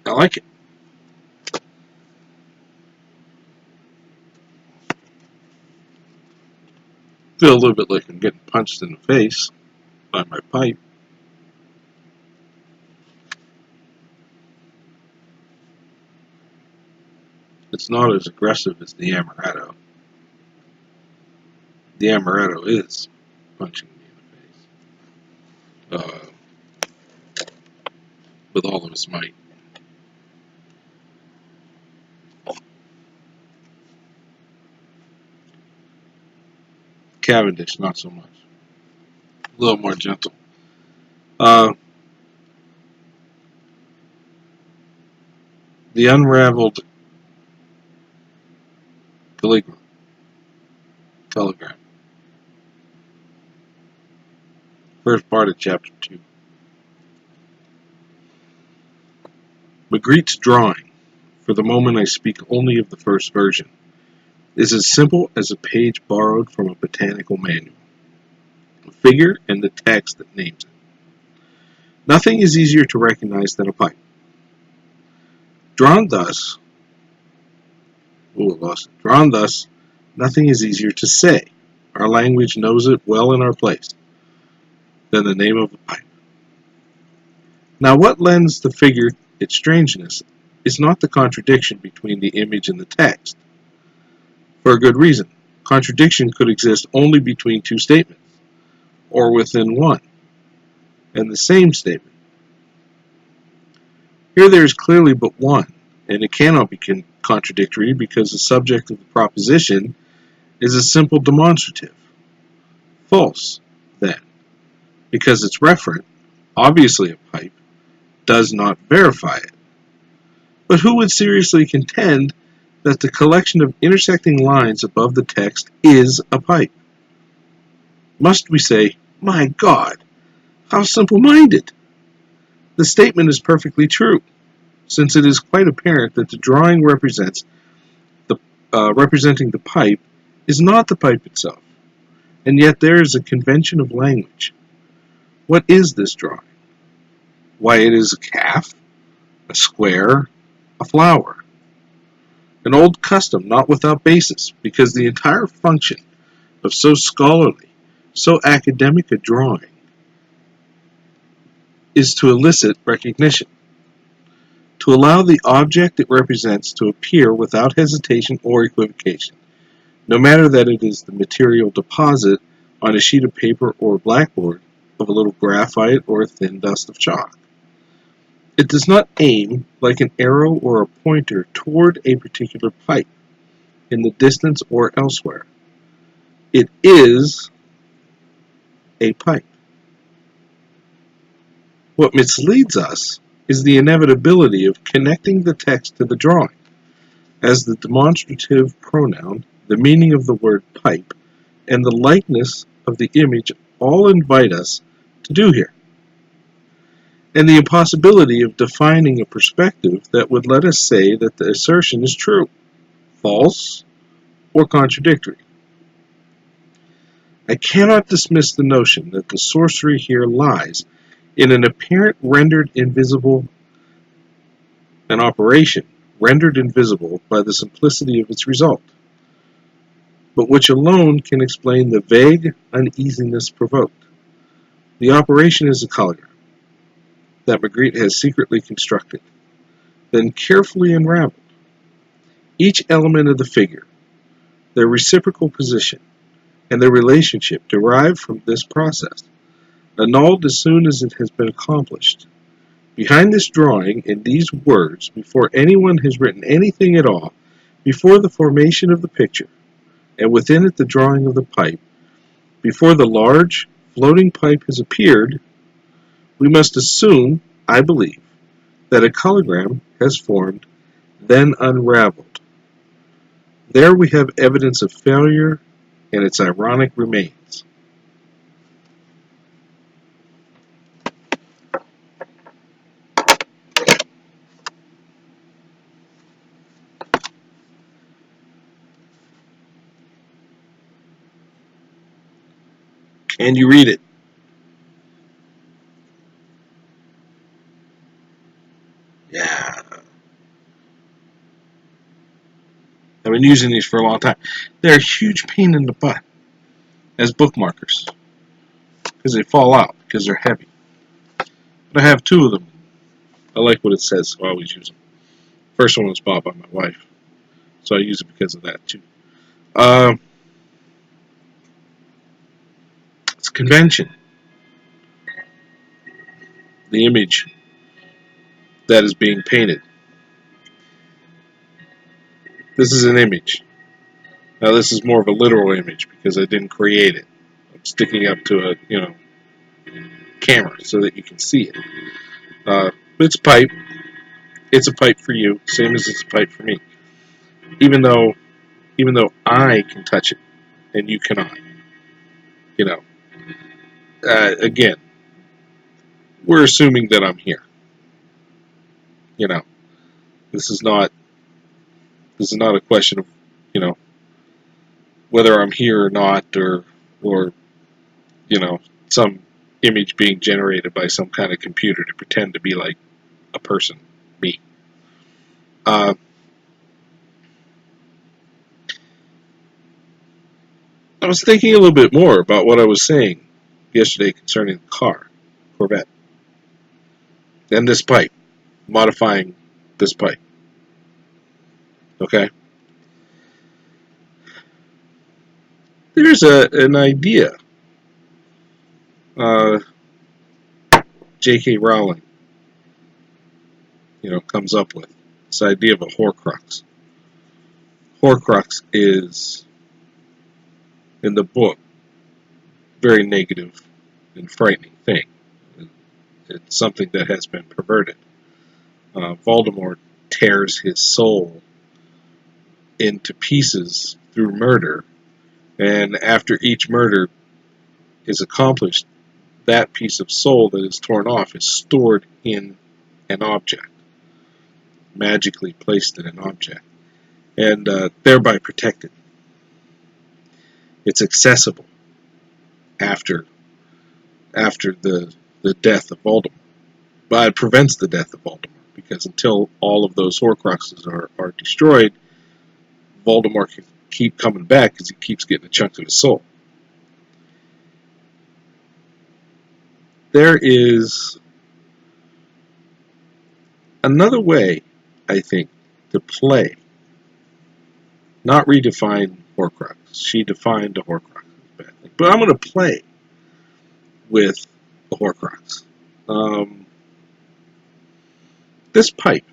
I like it. Feel a little bit like I'm getting punched in the face by my pipe. It's not as aggressive as the amaretto. The amaretto is punching me in the face with all of its might. Cavendish, not so much. A little more gentle. Uh, the unraveled telegram. First part of chapter 2. Magritte's drawing, for the moment I speak only of the first version, is as simple as a page borrowed from a botanical manual. A figure and the text that names it. Nothing is easier to recognize than a pipe. Drawn thus, Drawn thus, nothing is easier to say. Our language knows it well in our place than the name of a pipe. Now, what lends the figure its strangeness is not the contradiction between the image and the text. For a good reason. Contradiction could exist only between two statements, or within one and the same statement. Here there is clearly but one, and it cannot be contradictory because the subject of the proposition is a simple demonstrative. False, then, because its referent, obviously a pipe, does not verify it. But who would seriously contend that the collection of intersecting lines above the text is a pipe? Must we say, my God, how simple-minded! The statement is perfectly true, since it is quite apparent that the drawing representing the pipe is not the pipe itself, and yet there is a convention of language. What is this drawing? Why, it is a calf, a square, a flower. An old custom not without basis, because the entire function of so scholarly, so academic a drawing is to elicit recognition, to allow the object it represents to appear without hesitation or equivocation, no matter that it is the material deposit on a sheet of paper or blackboard of a little graphite or a thin dust of chalk. It does not aim like an arrow or a pointer toward a particular pipe, in the distance or elsewhere. It is a pipe. What misleads us is the inevitability of connecting the text to the drawing, as the demonstrative pronoun, the meaning of the word pipe, and the likeness of the image all invite us to do here, and the impossibility of defining a perspective that would let us say that the assertion is true, false, or contradictory. I cannot dismiss the notion that the sorcery here lies in an apparent rendered invisible, an operation rendered invisible by the simplicity of its result, but which alone can explain the vague uneasiness provoked. The operation is a cologram that Magritte has secretly constructed, then carefully unraveled. Each element of the figure, their reciprocal position, and their relationship derived from this process, annulled as soon as it has been accomplished. Behind this drawing, in these words, before anyone has written anything at all, before the formation of the picture, and within it the drawing of the pipe, before the large, floating pipe has appeared, we must assume, I believe, that a cologram has formed, then unraveled. There we have evidence of failure and its ironic remains. Can you read it? Yeah. I've been using these for a long time. They're a huge pain in the butt as bookmarkers because they fall out because they're heavy. But I have two of them. I like what it says, so I always use them. First one was bought by my wife, so I use it because of that too. It's a convention. The image that is being painted. This is an image. Now this is more of a literal image because I didn't create it. I'm sticking up to a camera so that you can see it. It's a pipe. It's a pipe for you, same as it's a pipe for me. Even though I can touch it and you cannot. You know. Again, we're assuming that I'm here. You know. This is not a question of, you know, whether I'm here or not, or you know, some image being generated by some kind of computer to pretend to be like a person, me. Uh, I was thinking a little bit more about what I was saying yesterday concerning the car, Corvette, and this pipe, modifying this pipe. Okay, there's an idea. Uh, J.K. Rowling, comes up with this idea of a Horcrux. Horcrux is, in the book, very negative and frightening thing. It's something that has been perverted. Voldemort tears his soul into pieces through murder, and after each murder is accomplished, that piece of soul that is torn off is stored in an object, magically placed in an object, and thereby protected. It's accessible after the death of Voldemort, but it prevents the death of Voldemort because until all of those Horcruxes are destroyed, Voldemort can keep coming back because he keeps getting a chunk of his soul. There is another way, I think, to play, not redefine Horcrux. She defined a Horcrux as bad thing, but I'm going to play with a Horcrux. This pipe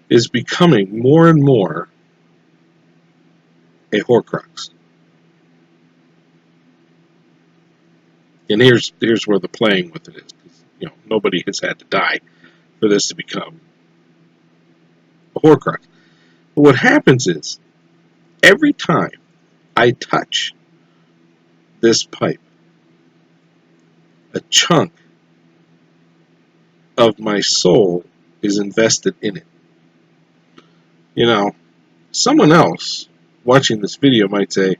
is becoming more and more a Horcrux. And here's where the playing with it is. Nobody has had to die for this to become a Horcrux. But what happens is, every time I touch this pipe, a chunk of my soul is invested in it. Someone else watching this video might say,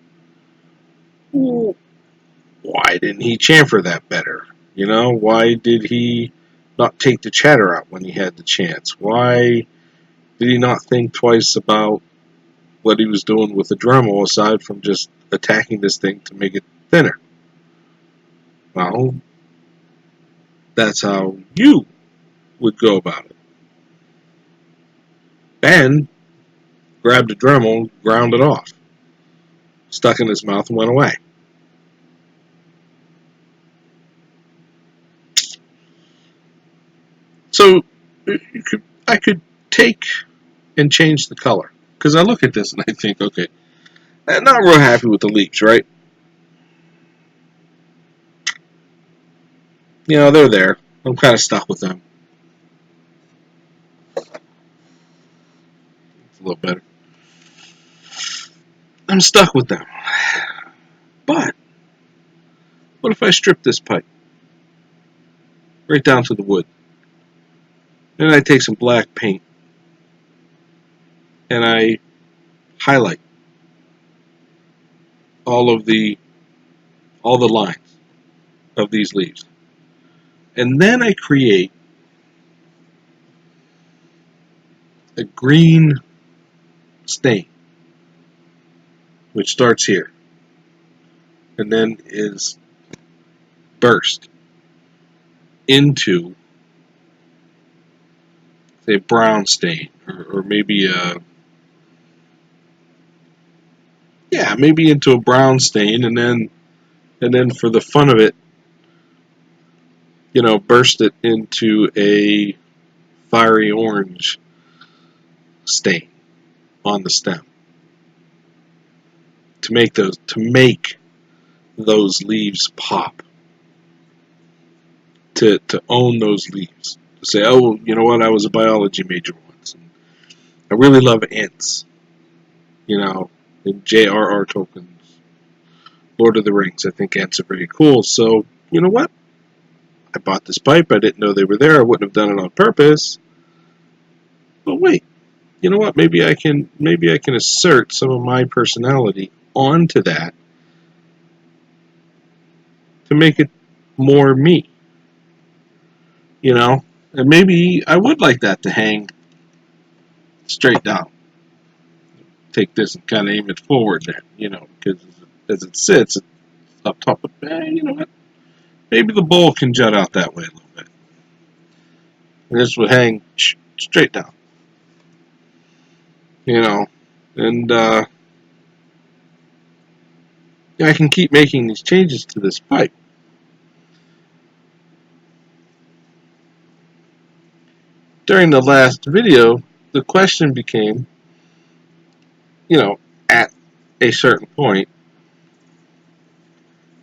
well, why didn't he chamfer that better? Why did he not take the chatter out when he had the chance? Why did he not think twice about what he was doing with the Dremel aside from just attacking this thing to make it thinner? Well, that's how you would go about it. Ben grabbed a Dremel, ground it off, stuck in his mouth, and went away. So I could take and change the color, because I look at this and I think, okay, I'm not real happy with the leaves, right? They're there. I'm kind of stuck with them. It's a little better. I'm stuck with them. But what if I strip this pipe right down to the wood? Then I take some black paint and I highlight all the lines of these leaves. And then I create a green stain, which starts here and then is burst into, say, brown stain, or maybe maybe into a brown stain, and then for the fun of it, burst it into a fiery orange stain on the stem to make those leaves pop, to own those leaves, to say, oh, you know what, I was a biology major once, and I really love ants, in J.R.R. Tolkien's Lord of the Rings. I think ants are pretty cool, so you know what, I bought this pipe. I didn't know they were there. I wouldn't have done it on purpose. But wait, you know what? Maybe I can assert some of my personality onto that to make it more me. And maybe I would like that to hang straight down. Take this and kind of aim it forward then, because as it sits up top of, you know what? Maybe the bowl can jut out that way a little bit. And this would hang straight down, and I can keep making these changes to this pipe. During the last video, the question became, at a certain point,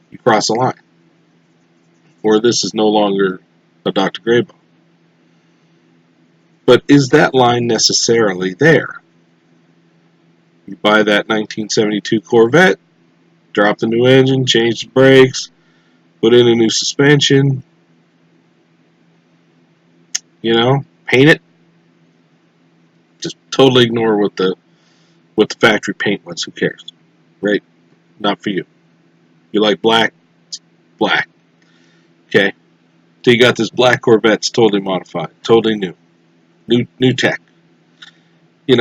you cross a line, or this is no longer a Dr. Graybaum. But is that line necessarily there? You buy that 1972 Corvette, drop the new engine, change the brakes, put in a new suspension, paint it. Just totally ignore what the factory paint was. Who cares, right? Not for you. You like black? It's black. Okay. So you got this black Corvette, it's totally modified, totally new tech. And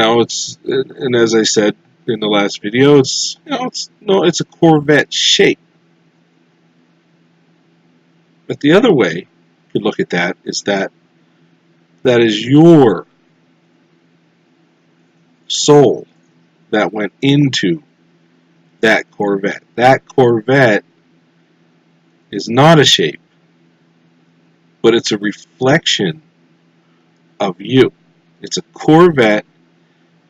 as I said in the last video, it's a Corvette shape. But the other way you could look at that is that is your soul that went into that Corvette. That Corvette is not a shape, but it's a reflection of you. It's a Corvette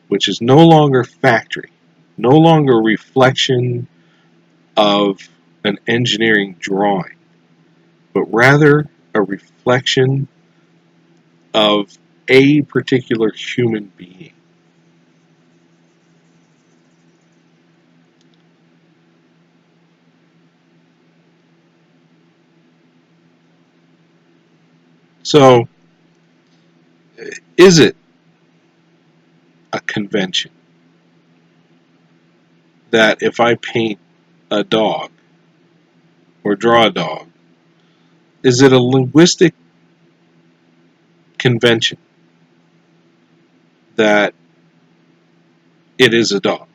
which is no longer factory, no longer a reflection of an engineering drawing, but rather a reflection of a particular human being. So, is it a convention that if I paint a dog or draw a dog, is it a linguistic convention that it is a dog?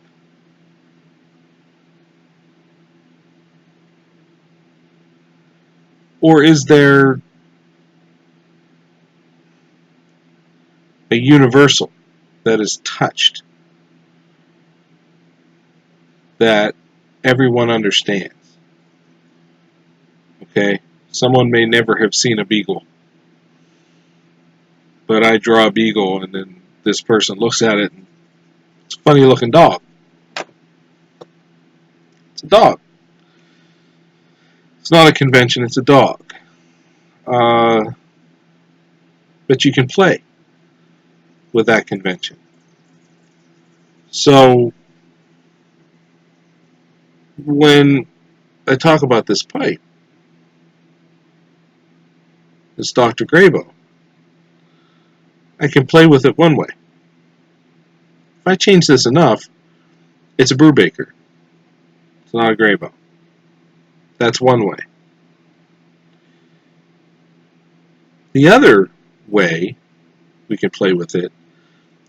Or is there a universal that is touched, that everyone understands? Okay? Someone may never have seen a beagle, but I draw a beagle, and then this person looks at it, and it's a funny looking dog. It's a dog. It's not a convention, it's a dog. But you can play with that convention. So, when I talk about this pipe, this Dr. Graybaum, I can play with it one way. If I change this enough, it's a Brubaker. It's not a Graybaum. That's one way. The other way we can play with it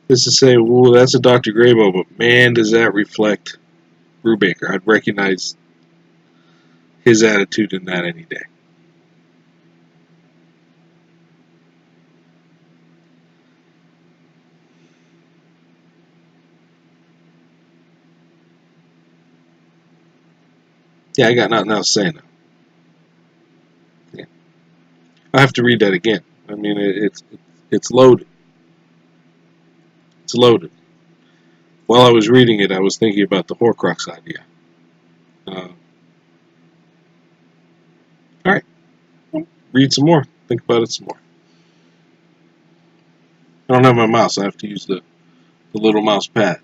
is to say, "Well, that's a Dr. Grabo, but man, does that reflect Brubaker." I'd recognize his attitude in that any day. Yeah, I got nothing else to say now. Yeah. I have to read that again. I mean, it's loaded. It's loaded. While I was reading it, I was thinking about the Horcrux idea. All right, read some more. Think about it some more. I don't have my mouse. I have to use the little mouse pad.